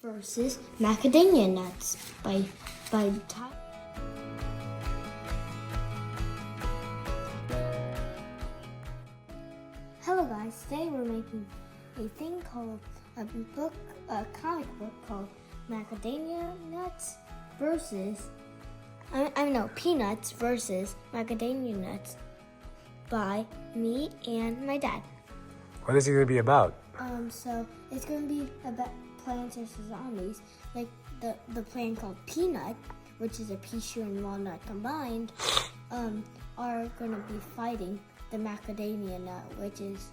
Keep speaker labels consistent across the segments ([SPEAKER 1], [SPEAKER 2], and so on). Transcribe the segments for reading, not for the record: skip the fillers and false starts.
[SPEAKER 1] versus macadamia nuts by Ty. Hello guys, today we're making a thing called a comic book called Macadamia Nuts versus Peanuts versus Macadamia Nuts by me and my dad.
[SPEAKER 2] What is it going to be about?
[SPEAKER 1] So it's going to be about plants versus zombies. Like the plant called Peanut, which is a pea shoe and walnut combined, are going to be fighting the macadamia nut, which is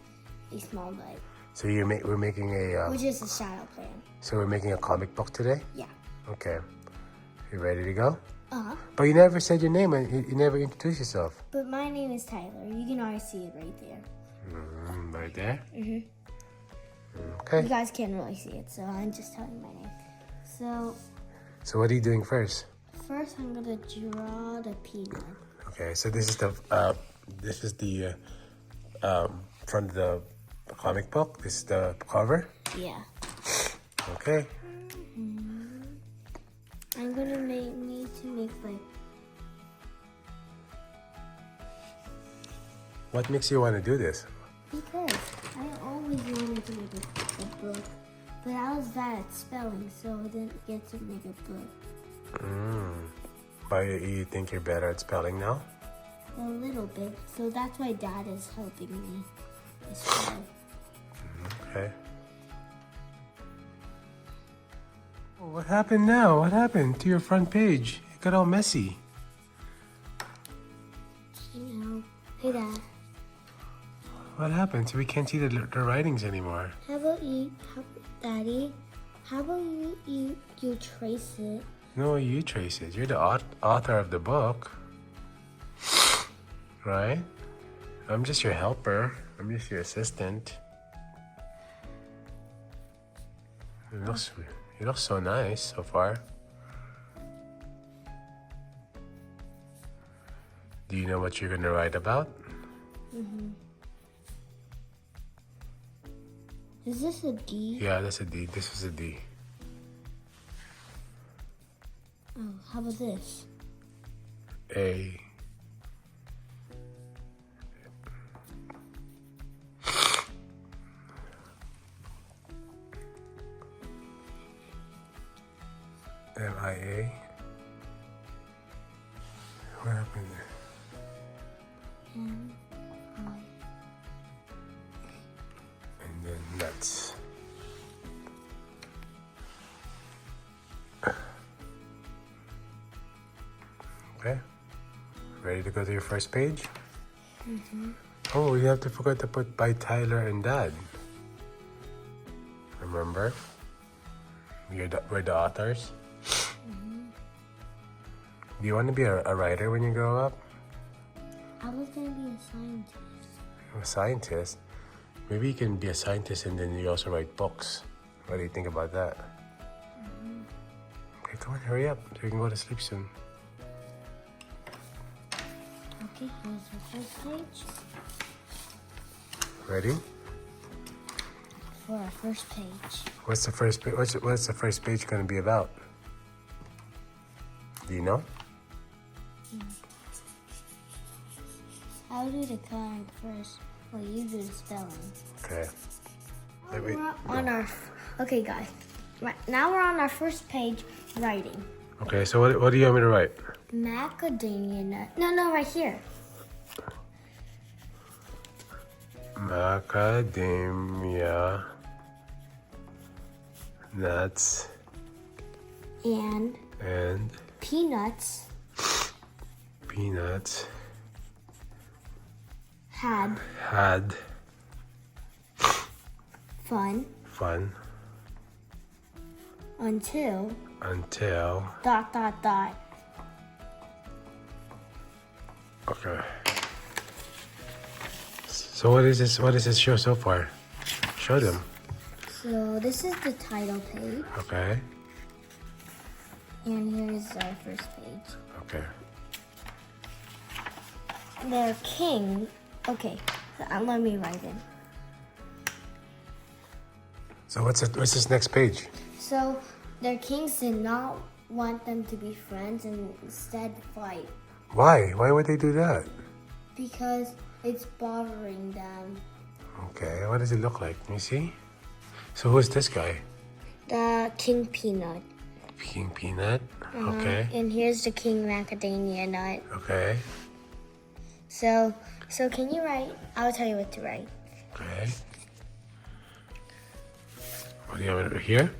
[SPEAKER 1] a small nut.
[SPEAKER 2] So we're making a...
[SPEAKER 1] which is a shadow plant.
[SPEAKER 2] So we're making a comic book today?
[SPEAKER 1] Yeah.
[SPEAKER 2] Okay. You ready to go?
[SPEAKER 1] Uh-huh.
[SPEAKER 2] But you never said your name and you never introduced yourself.
[SPEAKER 1] But my name is Tyler. You can already see it right there.
[SPEAKER 2] Right there?
[SPEAKER 1] You
[SPEAKER 2] Okay.
[SPEAKER 1] guys can't really see it, so I'm just telling my name.
[SPEAKER 2] So what are you doing first?
[SPEAKER 1] First I'm going to draw the peanut.
[SPEAKER 2] Okay, so this is the front of the comic book. This is the cover.
[SPEAKER 1] Yeah.
[SPEAKER 2] Okay.
[SPEAKER 1] I'm gonna need to make like...
[SPEAKER 2] What makes you want to do this?
[SPEAKER 1] Because I always wanted to make a book, but I was bad at spelling, so I didn't get to make a book.
[SPEAKER 2] But you think you're better at spelling now?
[SPEAKER 1] A little bit, so that's why Dad is helping me as well.
[SPEAKER 2] Okay. Oh, what happened now? What happened to your front page? It got all messy.
[SPEAKER 1] Hey Dad,
[SPEAKER 2] What happened? So we can't see the writings anymore.
[SPEAKER 1] Daddy, how about you trace it?
[SPEAKER 2] No, you trace it. You're the author of the book. Right? I'm just your helper. I'm just your assistant. It looks so nice so far. Do you know what you're going to write about?
[SPEAKER 1] Is this a D?
[SPEAKER 2] Yeah, that's a D. This is a D.
[SPEAKER 1] Oh, how about this?
[SPEAKER 2] A. MIA. What happened there? And then nuts. Okay. Ready to go to your first page? Oh, you have to forget to put by Tyler and Dad. Remember? We're the authors. Do you want to be a writer when you grow up?
[SPEAKER 1] I was gonna be a scientist.
[SPEAKER 2] A scientist? Maybe you can be a scientist and then you also write books. What do you think about that? Okay, come on, hurry up so you can go to sleep soon.
[SPEAKER 1] Okay, here's the first page.
[SPEAKER 2] Ready?
[SPEAKER 1] For our first page.
[SPEAKER 2] What's the first page? What's the first page going to be about? Do you know?
[SPEAKER 1] I'll do the coloring first. Well, you do the spelling.
[SPEAKER 2] Okay.
[SPEAKER 1] Okay, guys. Right now we're on our first page, writing.
[SPEAKER 2] Okay, so what do you want me to write?
[SPEAKER 1] Macadamia nut. No, right here.
[SPEAKER 2] Macadamia nuts
[SPEAKER 1] And peanuts had fun until ...
[SPEAKER 2] Okay. So what is this show so far? Show them.
[SPEAKER 1] So this is the title page,
[SPEAKER 2] Okay.
[SPEAKER 1] and here's our first page.
[SPEAKER 2] Okay.
[SPEAKER 1] The king. Okay, let me write it.
[SPEAKER 2] So what's this next page?
[SPEAKER 1] So their kings did not want them to be friends and instead fight
[SPEAKER 2] Why? Why would they do that?
[SPEAKER 1] because it's bothering them.
[SPEAKER 2] Okay, what does it look like? Can you see? So who's this guy?
[SPEAKER 1] The King Peanut.
[SPEAKER 2] King Peanut? Okay.
[SPEAKER 1] And here's the King Macadamia Nut.
[SPEAKER 2] Okay.
[SPEAKER 1] So can you write? I'll tell you what to write.
[SPEAKER 2] Okay. What do you have here?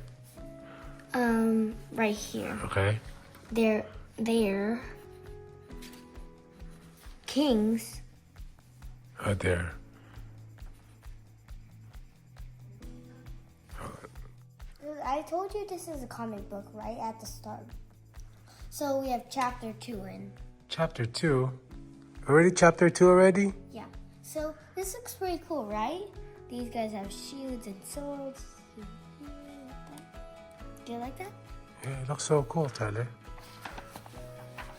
[SPEAKER 1] Right here.
[SPEAKER 2] Okay.
[SPEAKER 1] They're kings.
[SPEAKER 2] There.
[SPEAKER 1] I told you this is a comic book right at the start. So we have chapter 2 in.
[SPEAKER 2] Chapter 2? Already chapter 2 already?
[SPEAKER 1] Yeah. So this looks pretty cool, right? These guys have shields and swords. Do you like that?
[SPEAKER 2] Yeah, it looks so cool, Tyler.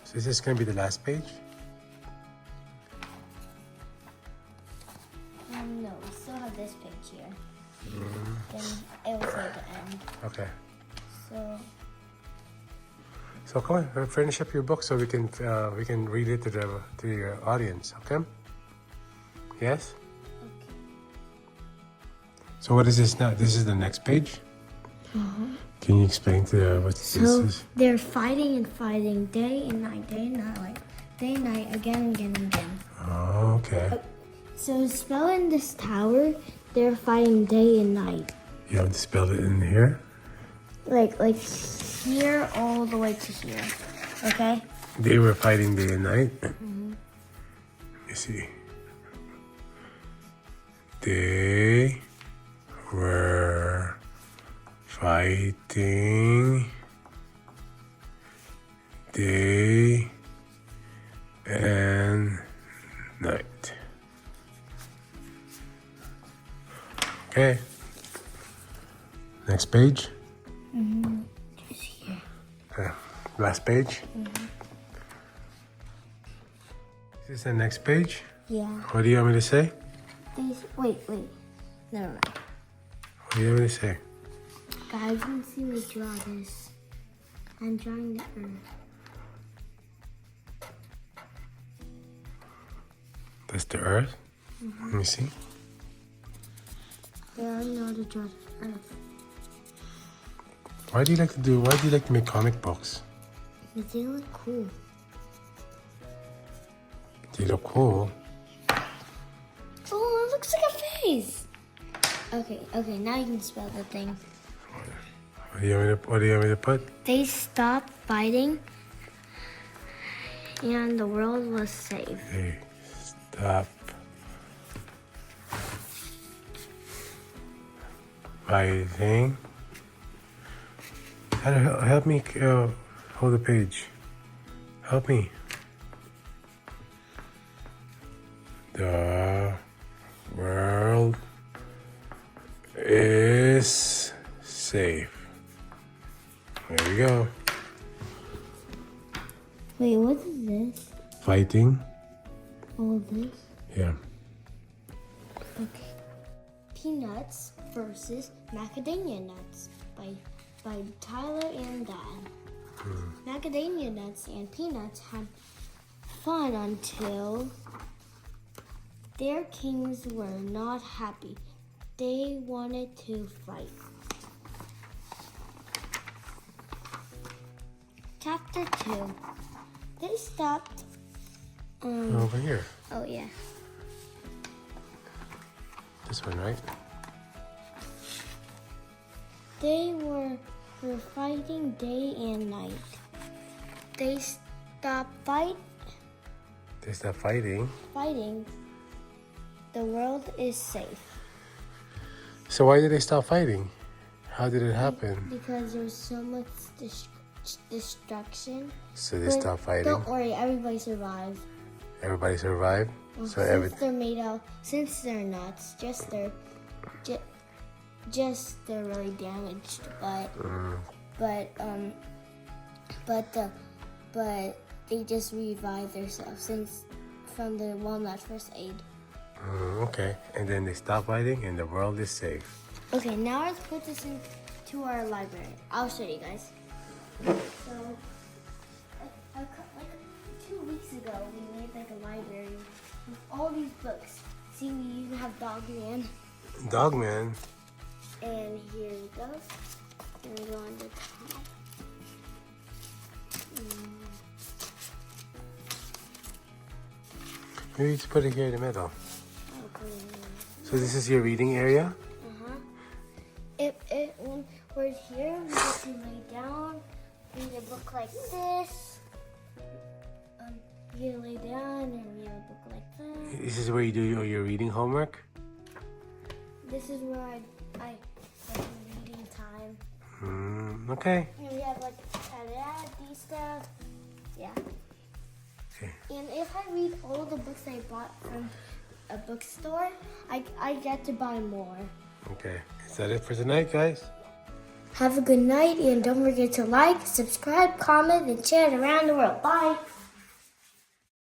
[SPEAKER 2] So is this going to be the last page?
[SPEAKER 1] No, we still have this page here. Then it will say the end.
[SPEAKER 2] Okay.
[SPEAKER 1] So
[SPEAKER 2] So come on, finish up your book so we can read it to your audience. Okay? Yes.
[SPEAKER 1] okay.
[SPEAKER 2] So what is this now? This is the next page. Can you explain to what this is?
[SPEAKER 1] They're fighting and fighting day and night, like day and night, again and again and again.
[SPEAKER 2] Oh, okay.
[SPEAKER 1] So spell in this tower, they're fighting day and night.
[SPEAKER 2] You have to spell it in here.
[SPEAKER 1] Like here all the way to here. Okay?
[SPEAKER 2] They were fighting day and night. You see. They were fighting day and night. Okay. Next page.
[SPEAKER 1] Just here.
[SPEAKER 2] Last page. Is this the next page?
[SPEAKER 1] Yeah.
[SPEAKER 2] What do you want me to say?
[SPEAKER 1] Wait. Never mind.
[SPEAKER 2] What do you want me to say?
[SPEAKER 1] Guys, you can see me draw this. I'm drawing the earth.
[SPEAKER 2] That's the earth. Let me see.
[SPEAKER 1] Yeah, I know to draw the earth.
[SPEAKER 2] Why do you like to make comic books?
[SPEAKER 1] Because they look cool.
[SPEAKER 2] They look cool.
[SPEAKER 1] Oh, it looks like a face. Okay, now you can spell the thing.
[SPEAKER 2] What do you want me to put?
[SPEAKER 1] They stopped fighting and the world was safe.
[SPEAKER 2] Hey, stop. Fighting. Help me hold the page. Help me. The world is safe. There we go.
[SPEAKER 1] Wait, what is this?
[SPEAKER 2] Fighting.
[SPEAKER 1] All this?
[SPEAKER 2] Yeah.
[SPEAKER 1] Okay. Peanuts versus Macadamia Nuts by Tyler and Dad. Macadamia Nuts and Peanuts had fun until their kings were not happy. They wanted to fight. Chapter 2. They stopped.
[SPEAKER 2] Over here.
[SPEAKER 1] Oh yeah.
[SPEAKER 2] This one, right?
[SPEAKER 1] They were fighting day and night. They stopped
[SPEAKER 2] They stop fighting.
[SPEAKER 1] fighting. The world is safe.
[SPEAKER 2] So why did they stop fighting? How did it happen?
[SPEAKER 1] Because there's so much destruction.
[SPEAKER 2] So they
[SPEAKER 1] But
[SPEAKER 2] stopped fighting.
[SPEAKER 1] Don't worry, everybody survived.
[SPEAKER 2] Everybody survived. So
[SPEAKER 1] Since
[SPEAKER 2] everything.
[SPEAKER 1] they're made out, since they're nuts, just they're really damaged. But they just revived themselves since from the walnut first aid.
[SPEAKER 2] Okay, and then they stop fighting, and the world is safe.
[SPEAKER 1] Okay, now let's put this into to our library. I'll show you guys. So, like 2 weeks ago, we made like a library with all these books. See, we even have Dogman.
[SPEAKER 2] Dogman.
[SPEAKER 1] And here we go. And we go on the top.
[SPEAKER 2] Maybe just put it here in the middle.
[SPEAKER 1] I'll put it in.
[SPEAKER 2] So this is your reading area?
[SPEAKER 1] When we're here, we get to lay down, read a book like this. You can lay down and read a book like this.
[SPEAKER 2] This is where you do your reading homework?
[SPEAKER 1] This is where I like reading time.
[SPEAKER 2] Okay.
[SPEAKER 1] And we have like these stuff. Yeah.
[SPEAKER 2] Okay.
[SPEAKER 1] And if I read all the books I bought from a bookstore, I get to buy more.
[SPEAKER 2] Okay. Is that it for tonight, guys?
[SPEAKER 1] Have a good night and don't forget to like, subscribe, comment, and share it around the world. Bye.